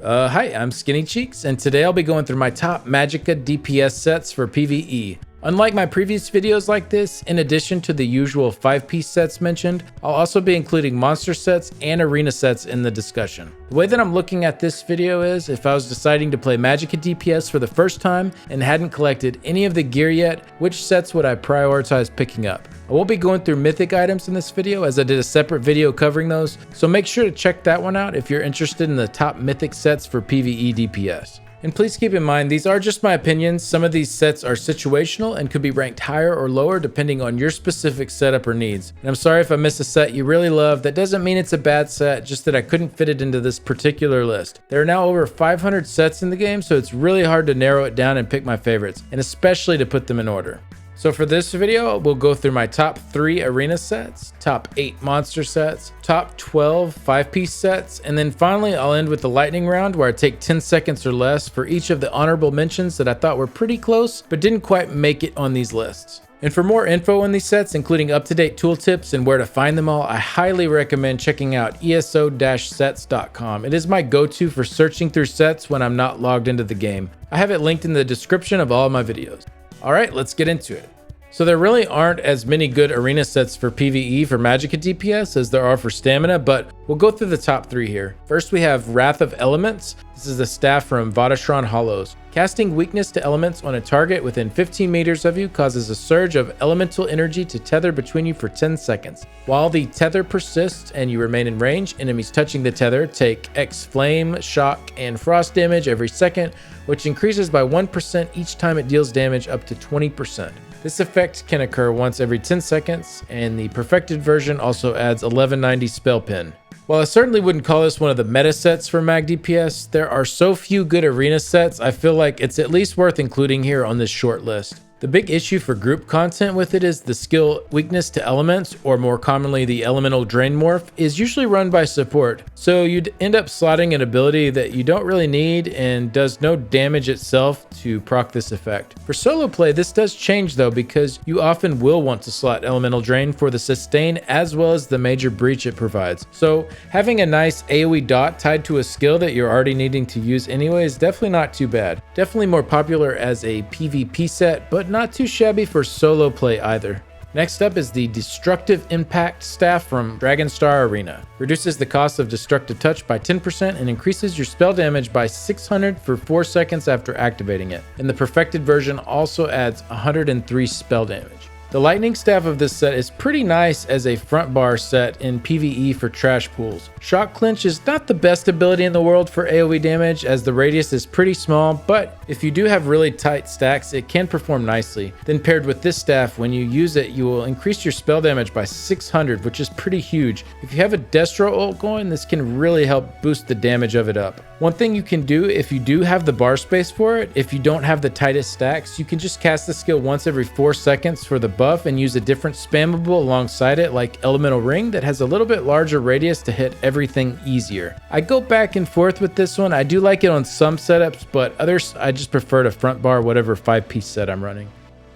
Hi, I'm Skinny Cheeks, and today I'll be going through my top Magicka DPS sets for PvE. Unlike my previous videos like this, in addition to the usual 5-piece sets mentioned, I'll also be including monster sets and arena sets in the discussion. The way that I'm looking at this video is, if I was deciding to play Magicka DPS for the first time and hadn't collected any of the gear yet, which sets would I prioritize picking up? I won't be going through mythic items in this video as I did a separate video covering those, so make sure to check that one out if you're interested in the top mythic sets for PvE DPS. And please keep in mind, these are just my opinions. Some of these sets are situational and could be ranked higher or lower depending on your specific setup or needs. And I'm sorry if I miss a set you really love. That doesn't mean it's a bad set, just that I couldn't fit it into this particular list. There are now over 500 sets in the game, so it's really hard to narrow it down and pick my favorites, and especially to put them in order. So for this video, we'll go through my top 3 arena sets, top 8 monster sets, top 12 5-piece sets, and then finally I'll end with the lightning round where I take 10 seconds or less for each of the honorable mentions that I thought were pretty close but didn't quite make it on these lists. And for more info on these sets, including up-to-date tooltips and where to find them all, I highly recommend checking out ESO-sets.com. It is my go-to for searching through sets when I'm not logged into the game. I have it linked in the description of all of my videos. Alright, let's get into it. So there really aren't as many good arena sets for PvE for Magicka DPS as there are for stamina, but we'll go through the top 3 here. First we have Wrath of Elements. This is the staff from Vodashran Hollows. Casting weakness to elements on a target within 15 meters of you causes a surge of elemental energy to tether between you for 10 seconds. While the tether persists and you remain in range, enemies touching the tether take X flame, shock, and frost damage every second, which increases by 1% each time it deals damage up to 20%. This effect can occur once every 10 seconds, and the perfected version also adds 1190 spell pin. While I certainly wouldn't call this one of the meta sets for Mag DPS, there are so few good arena sets, I feel like it's at least worth including here on this short list. The big issue for group content with it is the skill weakness to elements, or more commonly the elemental drain morph, is usually run by support, so you'd end up slotting an ability that you don't really need and does no damage itself to proc this effect. For solo play, this does change though, because you often will want to slot elemental drain for the sustain as well as the major breach it provides. So having a nice AoE dot tied to a skill that you're already needing to use anyway is definitely not too bad. Definitely more popular as a PvP set, but not too shabby for solo play either. Next up is the Destructive Impact staff from Dragonstar Arena. Reduces the cost of Destructive Touch by 10% and increases your spell damage by 600 for 4 seconds after activating it. And the perfected version also adds 103 spell damage. The lightning staff of this set is pretty nice as a front bar set in PvE for trash pools. Shock Clinch is not the best ability in the world for AoE damage as the radius is pretty small, but if you do have really tight stacks, it can perform nicely. Then paired with this staff, when you use it, you will increase your spell damage by 600, which is pretty huge. If you have a Destro ult going, this can really help boost the damage of it up. One thing you can do if you do have the bar space for it, if you don't have the tightest stacks, you can just cast the skill once every 4 seconds for the buff and use a different spammable alongside it, like Elemental Ring, that has a little bit larger radius to hit everything easier. I go back and forth with this one. I do like it on some setups, but others I just prefer to front bar whatever 5-piece set I'm running.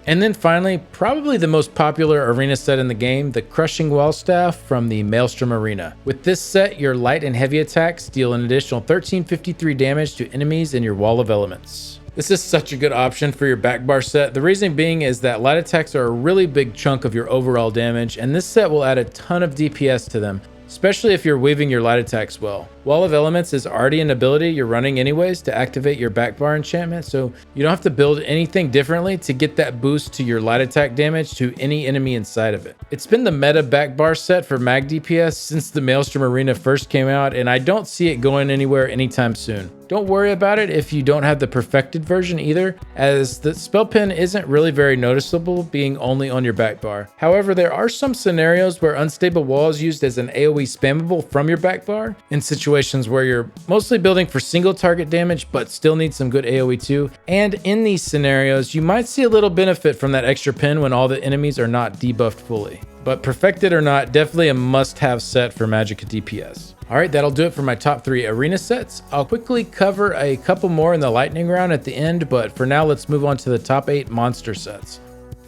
And then finally, probably the most popular arena set in the game, the Crushing Wall Staff from the Maelstrom Arena. With this set, your light and heavy attacks deal an additional 1353 damage to enemies in your Wall of Elements. This is such a good option for your back bar set. The reason being is that light attacks are a really big chunk of your overall damage, and this set will add a ton of DPS to them, especially if you're weaving your light attacks well. Wall of Elements is already an ability you're running anyways to activate your back bar enchantment, so you don't have to build anything differently to get that boost to your light attack damage to any enemy inside of it. It's been the meta back bar set for Mag DPS since the Maelstrom Arena first came out, and I don't see it going anywhere anytime soon. Don't worry about it if you don't have the perfected version either, as the spell pin isn't really very noticeable, being only on your back bar. However, there are some scenarios where Unstable Wall is used as an AoE spammable from your back bar, in situations where you're mostly building for single target damage but still need some good AoE too. And in these scenarios, you might see a little benefit from that extra pin when all the enemies are not debuffed fully. But perfected or not, definitely a must-have set for Magicka DPS. Alright, that'll do it for my top 3 arena sets. I'll quickly cover a couple more in the lightning round at the end, but for now let's move on to the top 8 monster sets.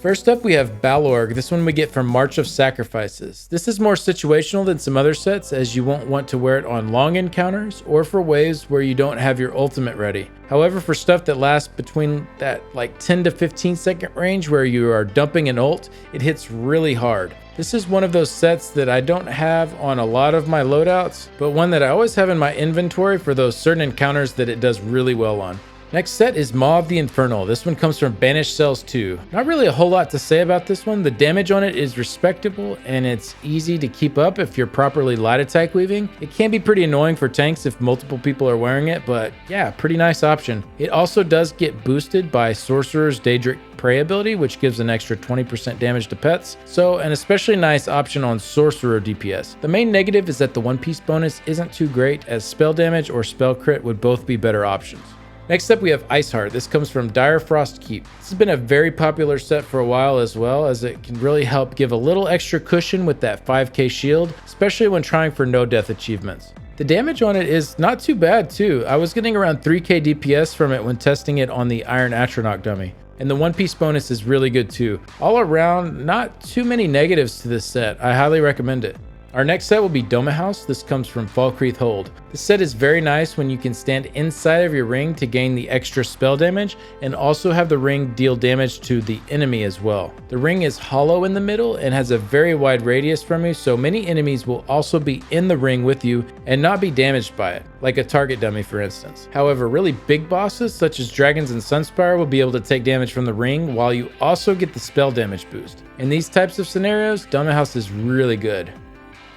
First up, we have Balorg. This one we get from March of Sacrifices. This is more situational than some other sets, as you won't want to wear it on long encounters or for waves where you don't have your ultimate ready. However, for stuff that lasts between that like 10 to 15 second range where you are dumping an ult, it hits really hard. This is one of those sets that I don't have on a lot of my loadouts, but one that I always have in my inventory for those certain encounters that it does really well on. Next set is Maw of the Infernal. This one comes from Banished Cells 2. Not really a whole lot to say about this one. The damage on it is respectable and it's easy to keep up if you're properly light attack weaving. It can be pretty annoying for tanks if multiple people are wearing it, but yeah, pretty nice option. It also does get boosted by Sorcerer's Daedric Prey ability, which gives an extra 20% damage to pets, so an especially nice option on Sorcerer DPS. The main negative is that the one piece bonus isn't too great, as spell damage or spell crit would both be better options. Next up, we have Iceheart. This comes from Dire Frost Keep. This has been a very popular set for a while, as well as it can really help give a little extra cushion with that 5k shield, especially when trying for no death achievements. The damage on it is not too bad too. I was getting around 3k DPS from it when testing it on the Iron Atronach dummy. And the one piece bonus is really good too. All around, not too many negatives to this set. I highly recommend it. Our next set will be Doma House. This comes from Falkreath Hold. This set is very nice when you can stand inside of your ring to gain the extra spell damage and also have the ring deal damage to the enemy as well. The ring is hollow in the middle and has a very wide radius from you, so many enemies will also be in the ring with you and not be damaged by it, like a target dummy for instance. However, really big bosses such as Dragons and Sunspire will be able to take damage from the ring while you also get the spell damage boost. In these types of scenarios, Doma House is really good.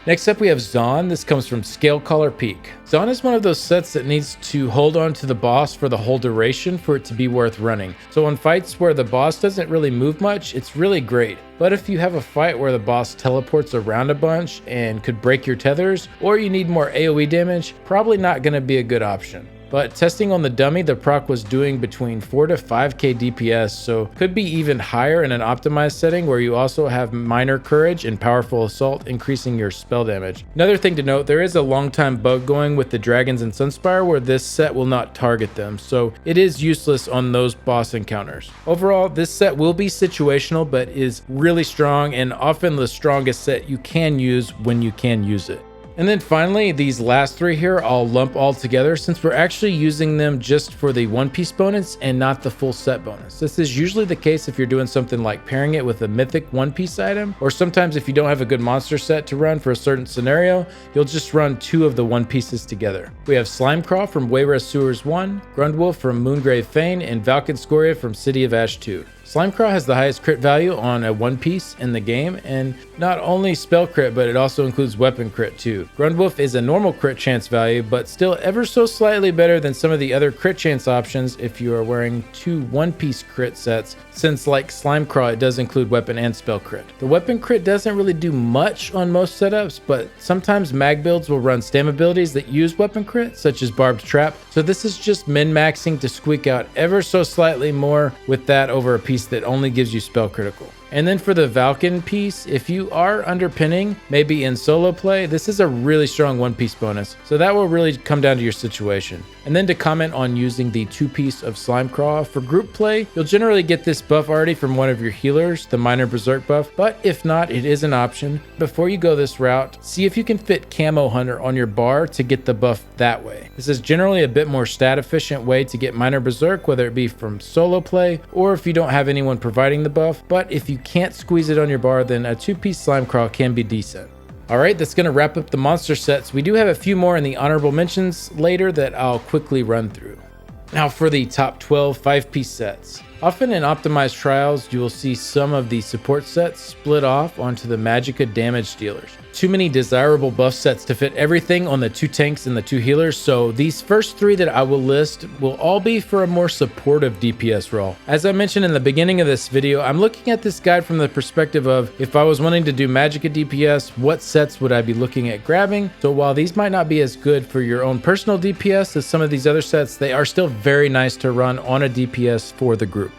Next up, we have Zaun. This comes from Scalecaller Peak. Zaun is one of those sets that needs to hold on to the boss for the whole duration for it to be worth running. So on fights where the boss doesn't really move much, it's really great. But if you have a fight where the boss teleports around a bunch and could break your tethers, or you need more AoE damage, probably not going to be a good option. But testing on the dummy, the proc was doing between 4 to 5k DPS, so could be even higher in an optimized setting where you also have minor courage and powerful assault, increasing your spell damage. Another thing to note, there is a long time bug going with the Dragons and Sunspire where this set will not target them, so it is useless on those boss encounters. Overall, this set will be situational, but is really strong and often the strongest set you can use when you can use it. And then finally, these last three here, I'll lump all together since we're actually using them just for the one piece bonus and not the full set bonus. This is usually the case if you're doing something like pairing it with a mythic one piece item, or sometimes if you don't have a good monster set to run for a certain scenario, you'll just run two of the one pieces together. We have Slimecraw from Wayrest Sewers 1, Grundwolf from Moongrave Fane, and Valken Scoria from City of Ash 2. Slimecraw has the highest crit value on a one piece in the game, and not only spell crit, but it also includes weapon crit too. Grundwolf is a normal crit chance value, but still ever so slightly better than some of the other crit chance options if you are wearing two one piece crit sets, since like Slimecraw it does include weapon and spell crit. The weapon crit doesn't really do much on most setups, but sometimes mag builds will run stam abilities that use weapon crit, such as Barbed Trap, so this is just min-maxing to squeak out ever so slightly more with that over a piece that only gives you spell critical. And then for the Valken piece, if you are underpinning, maybe in solo play, this is a really strong one piece bonus. So that will really come down to your situation. And then to comment on using the two piece of Slimecraw, for group play, you'll generally get this buff already from one of your healers, the minor berserk buff, but if not, it is an option. Before you go this route, see if you can fit Camo Hunter on your bar to get the buff that way. This is generally a bit more stat efficient way to get minor berserk, whether it be from solo play or if you don't have anyone providing the buff, but if you can't squeeze it on your bar, then a two-piece Slimecraw can be decent. Alright, that's going to wrap up the monster sets. We do have a few more in the honorable mentions later that I'll quickly run through. Now for the top 12 5-piece sets. Often in optimized trials, you will see some of the support sets split off onto the Magicka damage dealers. Too many desirable buff sets to fit everything on the two tanks and the two healers, so these first three that I will list will all be for a more supportive DPS role. As I mentioned in the beginning of this video, I'm looking at this guide from the perspective of if I was wanting to do Magicka DPS, what sets would I be looking at grabbing? So while these might not be as good for your own personal DPS as some of these other sets, they are still very nice to run on a DPS for the group.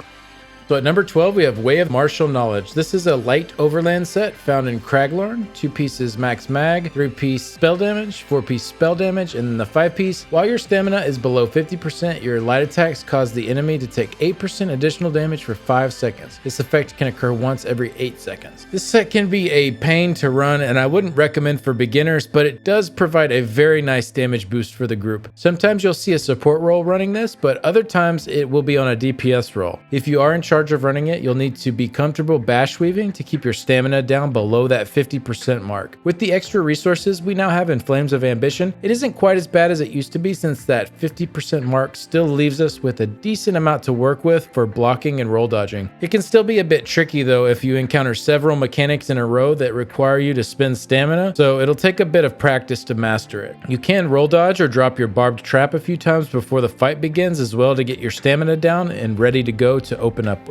So at number 12, we have Way of Martial Knowledge. This is a light overland set found in Kraglarn. 2 pieces max mag, 3-piece spell damage, 4-piece spell damage, and then the 5-piece. While your stamina is below 50%, your light attacks cause the enemy to take 8% additional damage for 5 seconds. This effect can occur once every 8 seconds. This set can be a pain to run, and I wouldn't recommend for beginners, but it does provide a very nice damage boost for the group. Sometimes you'll see a support role running this, but other times it will be on a DPS role. If you are in charge of running it, you'll need to be comfortable bash weaving to keep your stamina down below that 50% mark. With the extra resources we now have in Flames of Ambition, it isn't quite as bad as it used to be, since that 50% mark still leaves us with a decent amount to work with for blocking and roll dodging. It can still be a bit tricky though if you encounter several mechanics in a row that require you to spend stamina, so it'll take a bit of practice to master it. You can roll dodge or drop your barbed trap a few times before the fight begins as well to get your stamina down and ready to go to open up with.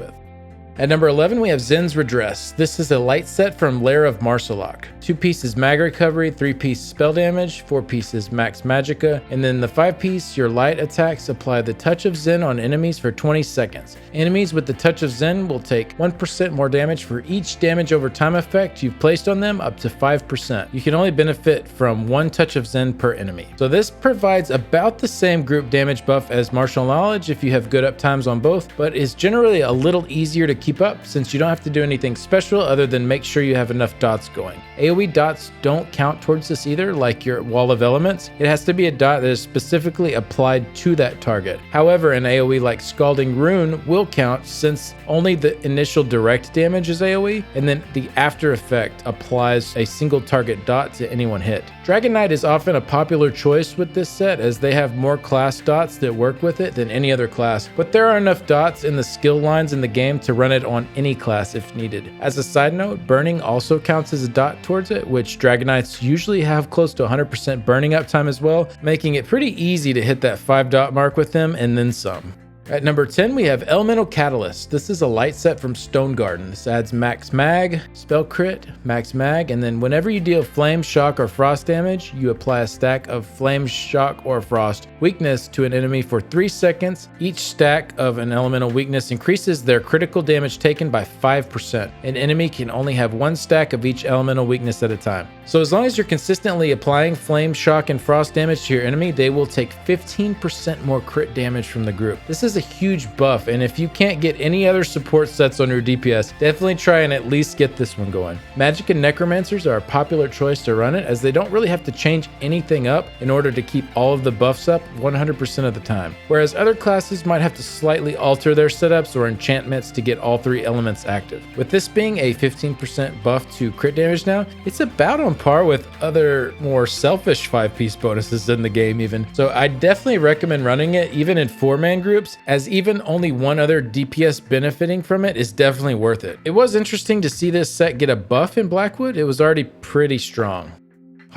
At number 11, we have Zen's Redress. This is a light set from Lair of Marsalok. 2 pieces mag recovery, 3-piece spell damage, 4 pieces max magicka, and then the 5-piece, your light attacks apply the Touch of Zen on enemies for 20 seconds. Enemies with the Touch of Zen will take 1% more damage for each damage over time effect you've placed on them, up to 5%. You can only benefit from 1 Touch of Zen per enemy. So this provides about the same group damage buff as Martial Knowledge if you have good up times on both, but is generally a little easier to keep up since you don't have to do anything special other than make sure you have enough dots going. AoE dots don't count towards this either, like your Wall of Elements. It has to be a dot that is specifically applied to that target. However, an AoE like Scalding Rune will count since only the initial direct damage is AoE, and then the after effect applies a single target dot to anyone hit. Dragon Knight is often a popular choice with this set as they have more class dots that work with it than any other class, but there are enough dots in the skill lines in the game to run it on any class if needed. As a side note, burning also counts as a dot towards it, which Dragon Knights usually have close to 100% burning uptime as well, making it pretty easy to hit that 5 dot mark with them and then some. At number 10, we have Elemental Catalyst. This is a light set from Stone Garden. This adds max mag, spell crit, max mag, and then whenever you deal flame, shock, or frost damage, you apply a stack of flame, shock, or frost weakness to an enemy for 3 seconds. Each stack of an elemental weakness increases their critical damage taken by 5%. An enemy can only have 1 stack of each elemental weakness at a time. So as long as you're consistently applying flame, shock, and frost damage to your enemy, they will take 15% more crit damage from the group. This is a huge buff, and if you can't get any other support sets on your DPS, definitely try and at least get this one going. Magicka Necromancers are a popular choice to run it, as they don't really have to change anything up in order to keep all of the buffs up 100% of the time, whereas other classes might have to slightly alter their setups or enchantments to get all 3 elements active. With this being a 15% buff to crit damage now, it's about on par with other more selfish 5-piece bonuses in the game even, so I definitely recommend running it even in 4-man groups, as even only one other DPS benefiting from it is definitely worth it. It was interesting to see this set get a buff in Blackwood. It was already pretty strong.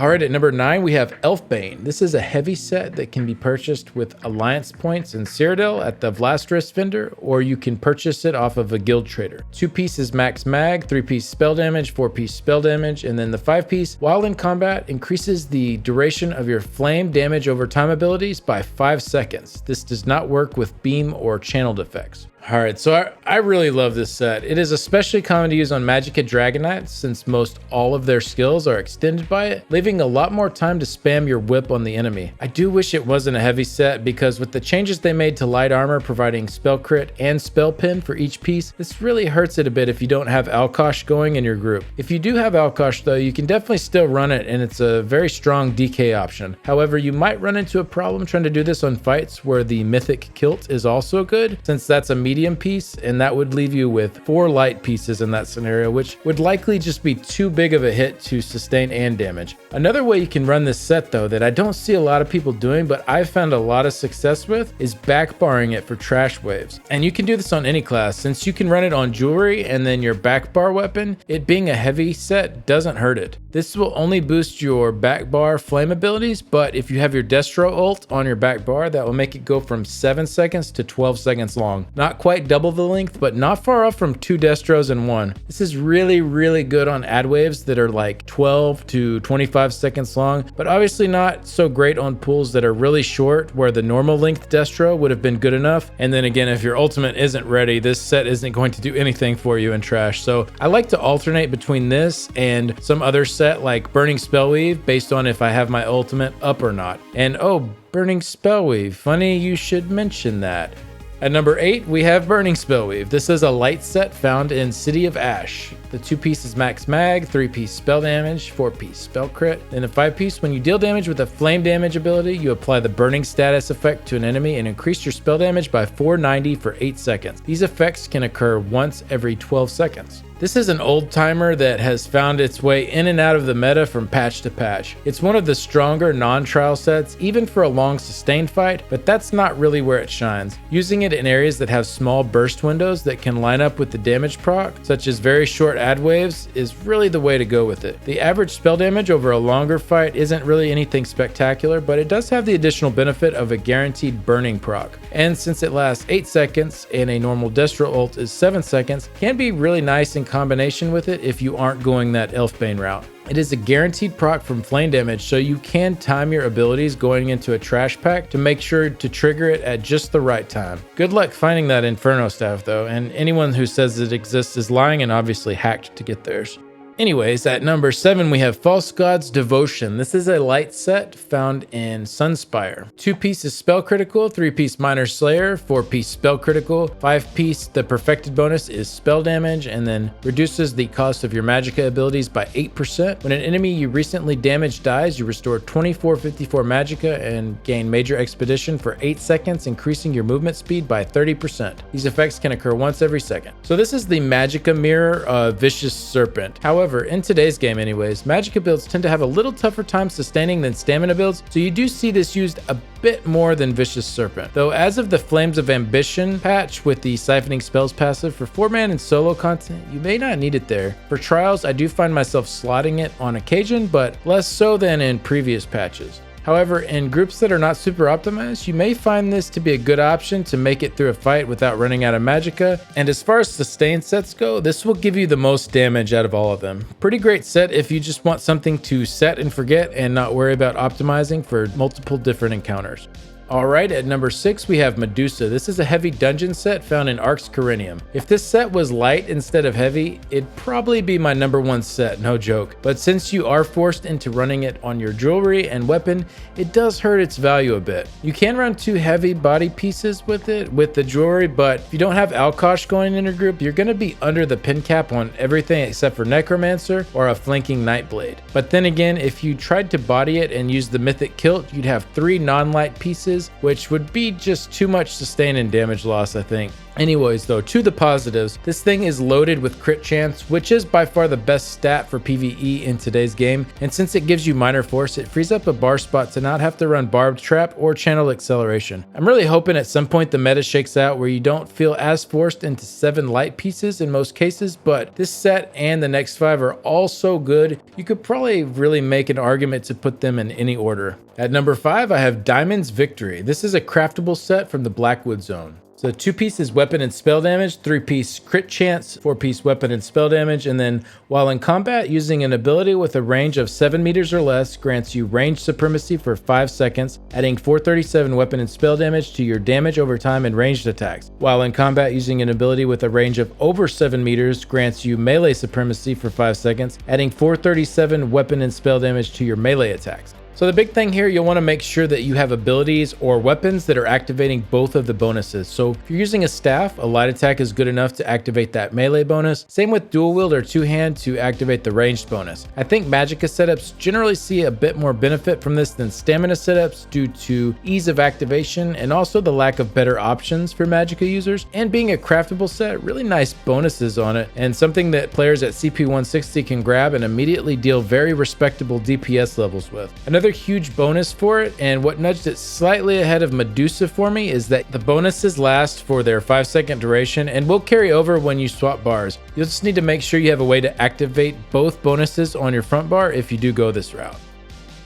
Alright, at number 9, we have Elfbane. This is a heavy set that can be purchased with Alliance points in Cyrodiil at the Vlastress vendor, or you can purchase it off of a guild trader. 2 pieces max mag, 3-piece spell damage, 4-piece spell damage, and then the 5-piece, while in combat, increases the duration of your flame damage over time abilities by 5 seconds. This does not work with beam or channeled effects. Alright, so I really love this set. It is especially common to use on Magicka Dragon Knights since most all of their skills are extended by it, leaving a lot more time to spam your whip on the enemy. I do wish it wasn't a heavy set because with the changes they made to light armor providing spell crit and spell pin for each piece, this really hurts it a bit if you don't have Alkosh going in your group. If you do have Alkosh though, you can definitely still run it and it's a very strong DK option. However, you might run into a problem trying to do this on fights where the mythic kilt is also good, since that's a medium piece, and that would leave you with 4 light pieces in that scenario, which would likely just be too big of a hit to sustain and damage. Another way you can run this set though that I don't see a lot of people doing, but I've found a lot of success with, is backbarring it for trash waves. And you can do this on any class, since you can run it on jewelry and then your backbar weapon. It being a heavy set doesn't hurt it. This will only boost your backbar flame abilities, but if you have your Destro ult on your backbar, that will make it go from 7 seconds to 12 seconds long. Not quite double the length, but not far off from 2 destros in one. This is really good on ad waves that are like 12 to 25 seconds long, but obviously not so great on pools that are really short where the normal length destro would have been good enough. And then again, if your ultimate isn't ready, this set isn't going to do anything for you in trash. So I like to alternate between this and some other set like Burning Spellweave based on if I have my ultimate up or not. And oh, Burning Spellweave, funny you should mention that. At number 8, we have Burning Spellweave. This is a light set found in City of Ash. The 2-piece is max mag, 3-piece spell damage, 4-piece spell crit, and the 5-piece, when you deal damage with a flame damage ability, you apply the burning status effect to an enemy and increase your spell damage by 490 for 8 seconds. These effects can occur once every 12 seconds. This is an old timer that has found its way in and out of the meta from patch to patch. It's one of the stronger non-trial sets, even for a long sustained fight, but that's not really where it shines. Using it in areas that have small burst windows that can line up with the damage proc, such as very short ad waves, is really the way to go with it. The average spell damage over a longer fight isn't really anything spectacular, but it does have the additional benefit of a guaranteed burning proc. And since it lasts 8 seconds and a normal Destro ult is 7 seconds, can be really nice in combination with it if you aren't going that Elfbane route. It is a guaranteed proc from flame damage, so you can time your abilities going into a trash pack to make sure to trigger it at just the right time. Good luck finding that Inferno staff though, and anyone who says it exists is lying and obviously hacked to get theirs. Anyways, at number 7, we have False God's Devotion. This is a light set found in Sunspire. 2-piece is spell critical, 3-piece minor slayer, 4-piece spell critical, 5-piece the perfected bonus is spell damage, and then reduces the cost of your Magicka abilities by 8%. When an enemy you recently damaged dies, you restore 2454 Magicka and gain major expedition for 8 seconds, increasing your movement speed by 30%. These effects can occur once every second. So this is the Magicka mirror of Vicious Serpent. However, in today's game anyways, Magicka builds tend to have a little tougher time sustaining than stamina builds, so you do see this used a bit more than Vicious Serpent. Though as of the Flames of Ambition patch with the Siphoning Spells passive for 4-man and solo content, you may not need it there. For trials, I do find myself slotting it on occasion, but less so than in previous patches. However, in groups that are not super optimized, you may find this to be a good option to make it through a fight without running out of Magicka. And as far as sustained sets go, this will give you the most damage out of all of them. Pretty great set if you just want something to set and forget and not worry about optimizing for multiple different encounters. Alright, at number 6 we have Medusa. This is a heavy dungeon set found in Arx Corinium. If this set was light instead of heavy, it'd probably be my number 1 set, no joke. But since you are forced into running it on your jewelry and weapon, it does hurt its value a bit. You can run 2 heavy body pieces with it, with the jewelry, but if you don't have Alkosh going in your group, you're going to be under the pin cap on everything except for Necromancer or a flanking Nightblade. But then again, if you tried to body it and use the Mythic Kilt, you'd have 3 non-light pieces, which would be just too much sustain and damage loss, I think. Anyways though, to the positives, this thing is loaded with crit chance, which is by far the best stat for PvE in today's game, and since it gives you minor force, it frees up a bar spot to not have to run barbed trap or channel acceleration. I'm really hoping at some point the meta shakes out where you don't feel as forced into 7 light pieces in most cases, but this set and the next 5 are all so good, you could probably really make an argument to put them in any order. At number 5, I have Diamond's Victory. This is a craftable set from the Blackwood Zone. So 2-piece is weapon and spell damage, 3-piece crit chance, 4-piece weapon and spell damage, and then while in combat, using an ability with a range of 7 meters or less grants you range supremacy for 5 seconds, adding 437 weapon and spell damage to your damage over time and ranged attacks. While in combat, using an ability with a range of over 7 meters grants you melee supremacy for 5 seconds, adding 437 weapon and spell damage to your melee attacks. So the big thing here, you'll want to make sure that you have abilities or weapons that are activating both of the bonuses. So if you're using a staff, a light attack is good enough to activate that melee bonus. Same with dual wield or 2-hand to activate the ranged bonus. I think Magicka setups generally see a bit more benefit from this than stamina setups due to ease of activation and also the lack of better options for Magicka users. And being a craftable set, really nice bonuses on it and something that players at CP 160 can grab and immediately deal very respectable DPS levels with. Another huge bonus for it, and what nudged it slightly ahead of Medusa for me, is that the bonuses last for their 5-second duration and will carry over when you swap bars. You'll just need to make sure you have a way to activate both bonuses on your front bar if you do go this route.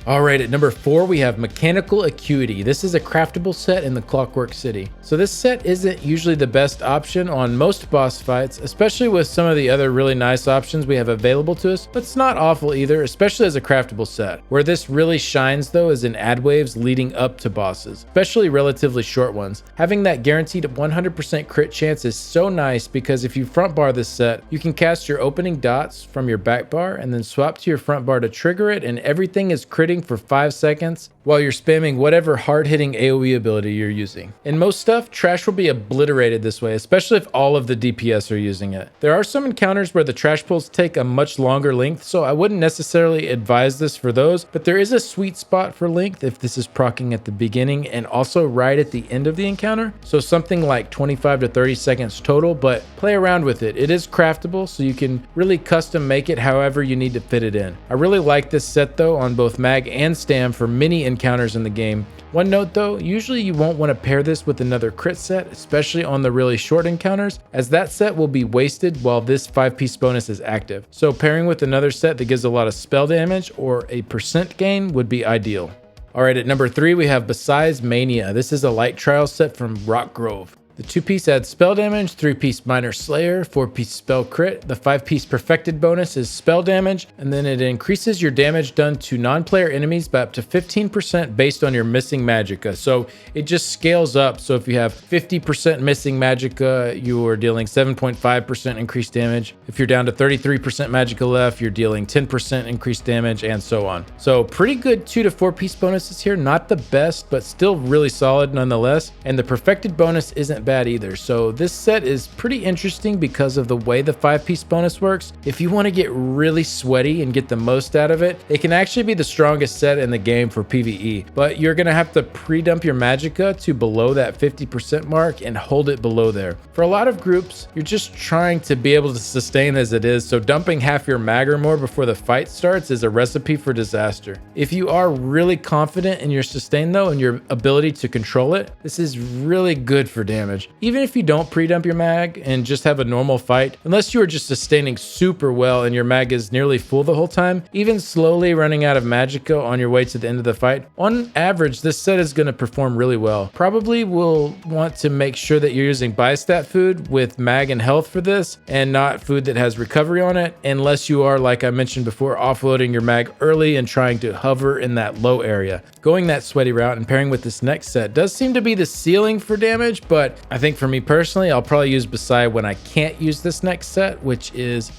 All right, at number 4, we have Mechanical Acuity. This is a craftable set in the Clockwork City. So this set isn't usually the best option on most boss fights, especially with some of the other really nice options we have available to us, but it's not awful either, especially as a craftable set. Where this really shines though is in ad waves leading up to bosses, especially relatively short ones. Having that guaranteed 100% crit chance is so nice because if you front bar this set, you can cast your opening dots from your back bar and then swap to your front bar to trigger it, and everything is critting for 5 seconds while you're spamming whatever hard-hitting AoE ability you're using. In most stuff, trash will be obliterated this way, especially if all of the DPS are using it. There are some encounters where the trash pulls take a much longer length, so I wouldn't necessarily advise this for those, but there is a sweet spot for length if this is proccing at the beginning and also right at the end of the encounter, so something like 25 to 30 seconds total, but play around with it. It is craftable, so you can really custom make it however you need to fit it in. I really like this set though on both mag and stam for many encounters in the game. One note though, usually you won't want to pair this with another crit set, especially on the really short encounters, as that set will be wasted while this 5-piece bonus is active. So pairing with another set that gives a lot of spell damage or a percent gain would be ideal. Alright, at number 3 we have Besides Mania. This is a light trial set from Rock Grove. The 2-piece adds spell damage, 3-piece minor slayer, 4-piece spell crit. The 5-piece perfected bonus is spell damage, and then it increases your damage done to non-player enemies by up to 15% based on your missing magicka. So it just scales up. So if you have 50% missing magicka, you are dealing 7.5% increased damage. If you're down to 33% magicka left, you're dealing 10% increased damage, and so on. So pretty good 2 to 4-piece bonuses here. Not the best, but still really solid nonetheless. And the perfected bonus isn't bad either. So this set is pretty interesting because of the way the 5-piece bonus works. If you want to get really sweaty and get the most out of it, it can actually be the strongest set in the game for PvE, but you're going to have to pre-dump your magicka to below that 50% mark and hold it below there. For a lot of groups, you're just trying to be able to sustain as it is, so dumping half your mag or more before the fight starts is a recipe for disaster. If you are really confident in your sustain though and your ability to control it, this is really good for damage. Even if you don't pre-dump your mag and just have a normal fight, unless you are just sustaining super well and your mag is nearly full the whole time, even slowly running out of magicka on your way to the end of the fight, on average, this set is going to perform really well. Probably will want to make sure that you're using buy-stat food with mag and health for this, and not food that has recovery on it, unless you are, like I mentioned before, offloading your mag early and trying to hover in that low area. Going that sweaty route and pairing with this next set does seem to be the ceiling for damage, but I think for me personally, I'll probably use Beside when I can't use this next set, which is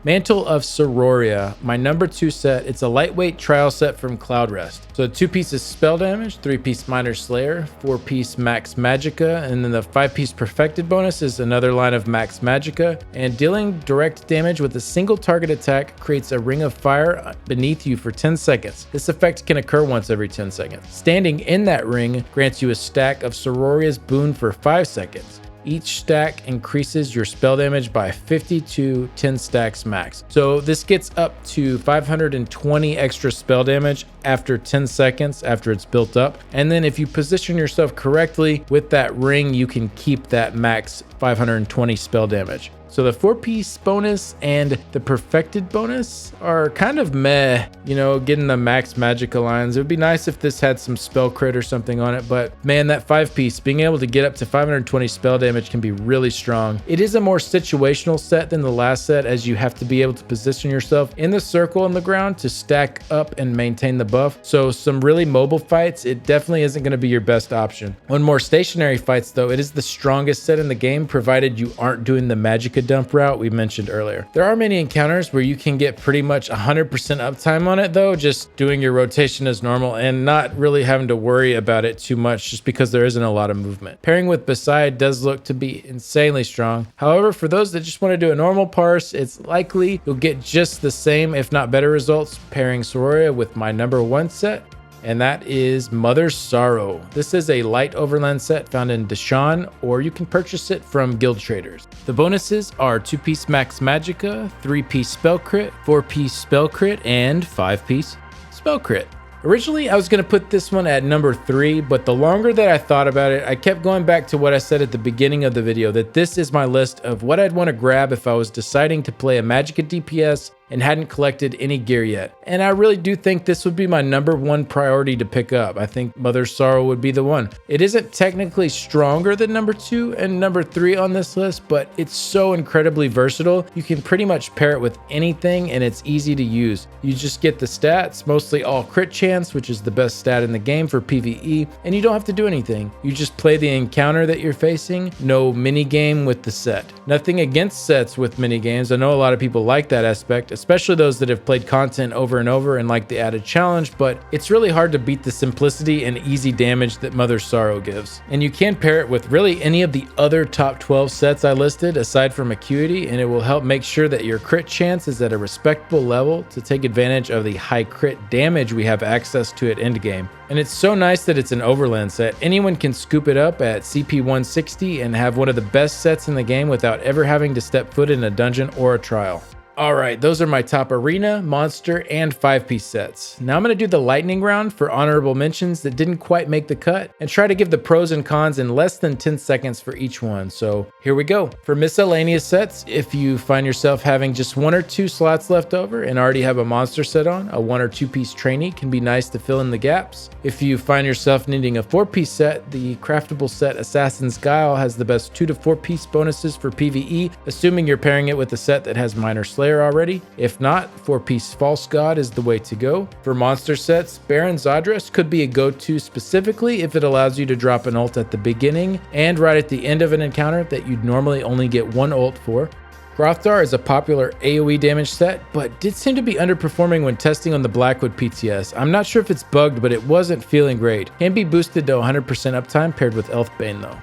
Mantle of Sororia, my number 2 set. It's a lightweight trial set from Cloud Rest. So 2 pieces spell damage, 3-piece minor slayer, 4-piece max magicka, and then the 5-piece perfected bonus is another line of max magicka. And dealing direct damage with a single target attack creates a ring of fire beneath you for 10 seconds. This effect can occur once every 10 seconds. Standing in that ring grants you a stack of Sororia's boon for 5 seconds. Each stack increases your spell damage by 50 to 10 stacks max. So this gets up to 520 extra spell damage after 10 seconds after it's built up. And then if you position yourself correctly with that ring, you can keep that max 520 spell damage. So the 4-piece bonus and the perfected bonus are kind of meh, you know, getting the max magicka lines. It would be nice if this had some spell crit or something on it, but man, that 5-piece, being able to get up to 520 spell damage can be really strong. It is a more situational set than the last set, as you have to be able to position yourself in the circle on the ground to stack up and maintain the buff. So some really mobile fights, it definitely isn't going to be your best option. On more stationary fights though, it is the strongest set in the game, provided you aren't doing the magicka dump route we mentioned earlier. There are many encounters where you can get pretty much 100% uptime on it though, just doing your rotation as normal and not really having to worry about it too much, just because there isn't a lot of movement. Pairing with Beside does look to be insanely strong. However, for those that just want to do a normal parse, it's likely you'll get just the same, if not better results, pairing Sororia with my number 1 set, and that is Mother's Sorrow. This is a light overland set found in Deshawn, or you can purchase it from guild traders. The bonuses are 2-piece max magicka, 3-piece spell crit, 4-piece spell crit, and 5-piece spell crit. Originally, I was going to put this one at number 3, but the longer that I thought about it, I kept going back to what I said at the beginning of the video, that this is my list of what I'd want to grab if I was deciding to play a Magicka DPS and hadn't collected any gear yet. And I really do think this would be my #1 priority to pick up. I think Mother's Sorrow would be the one. It isn't technically stronger than #2 and #3 on this list, but it's so incredibly versatile. You can pretty much pair it with anything and it's easy to use. You just get the stats, mostly all crit chance, which is the best stat in the game for PvE, and you don't have to do anything. You just play the encounter that you're facing. No mini game with the set. Nothing against sets with mini games. I know a lot of people like that aspect, especially those that have played content over and over and like the added challenge, but it's really hard to beat the simplicity and easy damage that Mother's Sorrow gives. And you can pair it with really any of the other top 12 sets I listed aside from Acuity, and it will help make sure that your crit chance is at a respectable level to take advantage of the high crit damage we have access to at endgame. And it's so nice that it's an overland set. Anyone can scoop it up at CP 160 and have one of the best sets in the game without ever having to step foot in a dungeon or a trial. Alright, those are my top arena, monster, and 5-piece sets. Now I'm going to do the lightning round for honorable mentions that didn't quite make the cut, and try to give the pros and cons in less than 10 seconds for each one. So here we go. For miscellaneous sets, if you find yourself having just 1 or 2 slots left over and already have a monster set on, a 1 or 2-piece trainee can be nice to fill in the gaps. If you find yourself needing a 4-piece set, the craftable set Assassin's Guile has the best 2 to 4-piece bonuses for PvE, assuming you're pairing it with a set that has Minor Slayer already. If not, 4-piece False God is the way to go. For monster sets, Baron Zadras could be a go-to specifically if it allows you to drop an ult at the beginning and right at the end of an encounter that you'd normally only get 1 ult for. Grothdar is a popular AoE damage set, but did seem to be underperforming when testing on the Blackwood PTS. I'm not sure if it's bugged, but it wasn't feeling great. Can be boosted to 100% uptime paired with Elfbane though.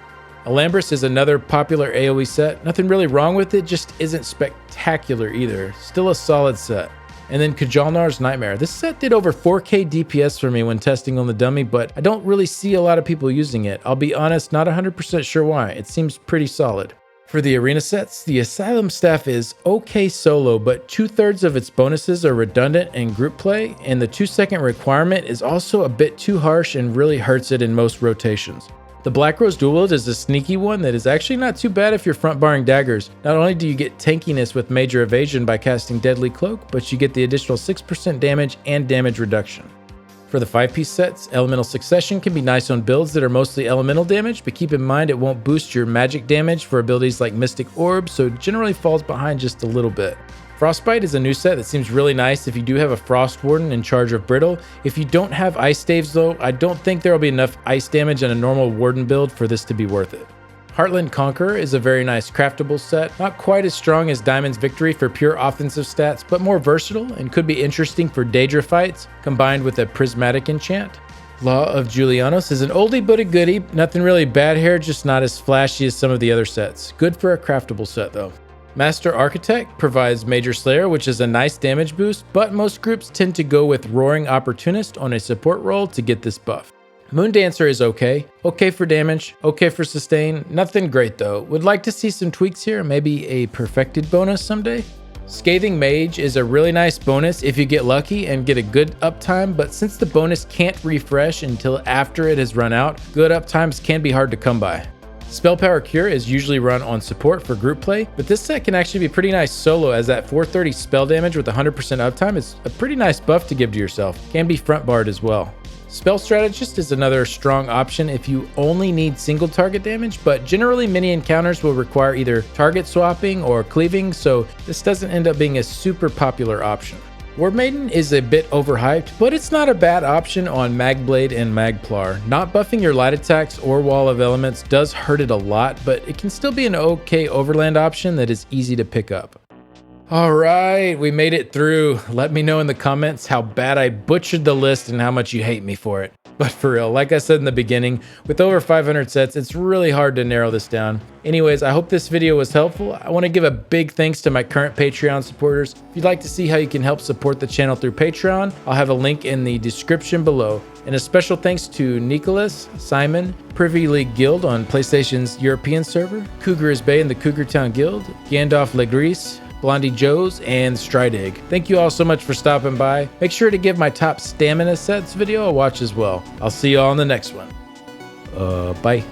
Alambris is another popular AoE set. Nothing really wrong with it, just isn't spectacular either. Still a solid set. And then Kajalnar's Nightmare. This set did over 4k DPS for me when testing on the dummy, but I don't really see a lot of people using it. I'll be honest, not 100% sure why. It seems pretty solid. For the arena sets, the Asylum Staff is okay solo, but 2/3 of its bonuses are redundant in group play, and the 2-second requirement is also a bit too harsh and really hurts it in most rotations. The Black Rose dual wield is a sneaky one that is actually not too bad if you're front barring daggers. Not only do you get tankiness with major evasion by casting Deadly Cloak, but you get the additional 6% damage and damage reduction. For the 5-piece sets, Elemental Succession can be nice on builds that are mostly elemental damage, but keep in mind it won't boost your magic damage for abilities like Mystic Orb, so it generally falls behind just a little bit. Frostbite is a new set that seems really nice if you do have a Frost Warden in charge of Brittle. If you don't have Ice Staves though, I don't think there will be enough ice damage in a normal Warden build for this to be worth it. Heartland Conqueror is a very nice craftable set, not quite as strong as Diamond's Victory for pure offensive stats, but more versatile and could be interesting for Daedra fights, combined with a Prismatic enchant. Law of Julianos is an oldie but a goodie, nothing really bad here, just not as flashy as some of the other sets. Good for a craftable set though. Master Architect provides Major Slayer, which is a nice damage boost, but most groups tend to go with Roaring Opportunist on a support role to get this buff. Moon Dancer is okay for damage, okay for sustain, nothing great though. Would like to see some tweaks here, maybe a perfected bonus someday. Scathing Mage is a really nice bonus if you get lucky and get a good uptime, but since the bonus can't refresh until after it has run out, good uptimes can be hard to come by. Spell Power Cure is usually run on support for group play, but this set can actually be pretty nice solo, as that 430 spell damage with 100% uptime is a pretty nice buff to give to yourself. Can be front barred as well. Spell Strategist is another strong option if you only need single target damage, but generally many encounters will require either target swapping or cleaving, so this doesn't end up being a super popular option. War Maiden is a bit overhyped, but it's not a bad option on Magblade and Magplar. Not buffing your light attacks or Wall of Elements does hurt it a lot, but it can still be an okay overland option that is easy to pick up. Alright, we made it through. Let me know in the comments how bad I butchered the list and how much you hate me for it. But for real, like I said in the beginning, with over 500 sets, it's really hard to narrow this down. Anyways, I hope this video was helpful. I want to give a big thanks to my current Patreon supporters. If you'd like to see how you can help support the channel through Patreon, I'll have a link in the description below. And a special thanks to Nicholas, Simon, Privy League Guild on PlayStation's European server, Cougar is Bay in the Cougar Town Guild, Gandalf Legris, Blondie Joes, and Stridig. Thank you all so much for stopping by. Make sure to give my top stamina sets video a watch as well. I'll see you all in the next one. Bye.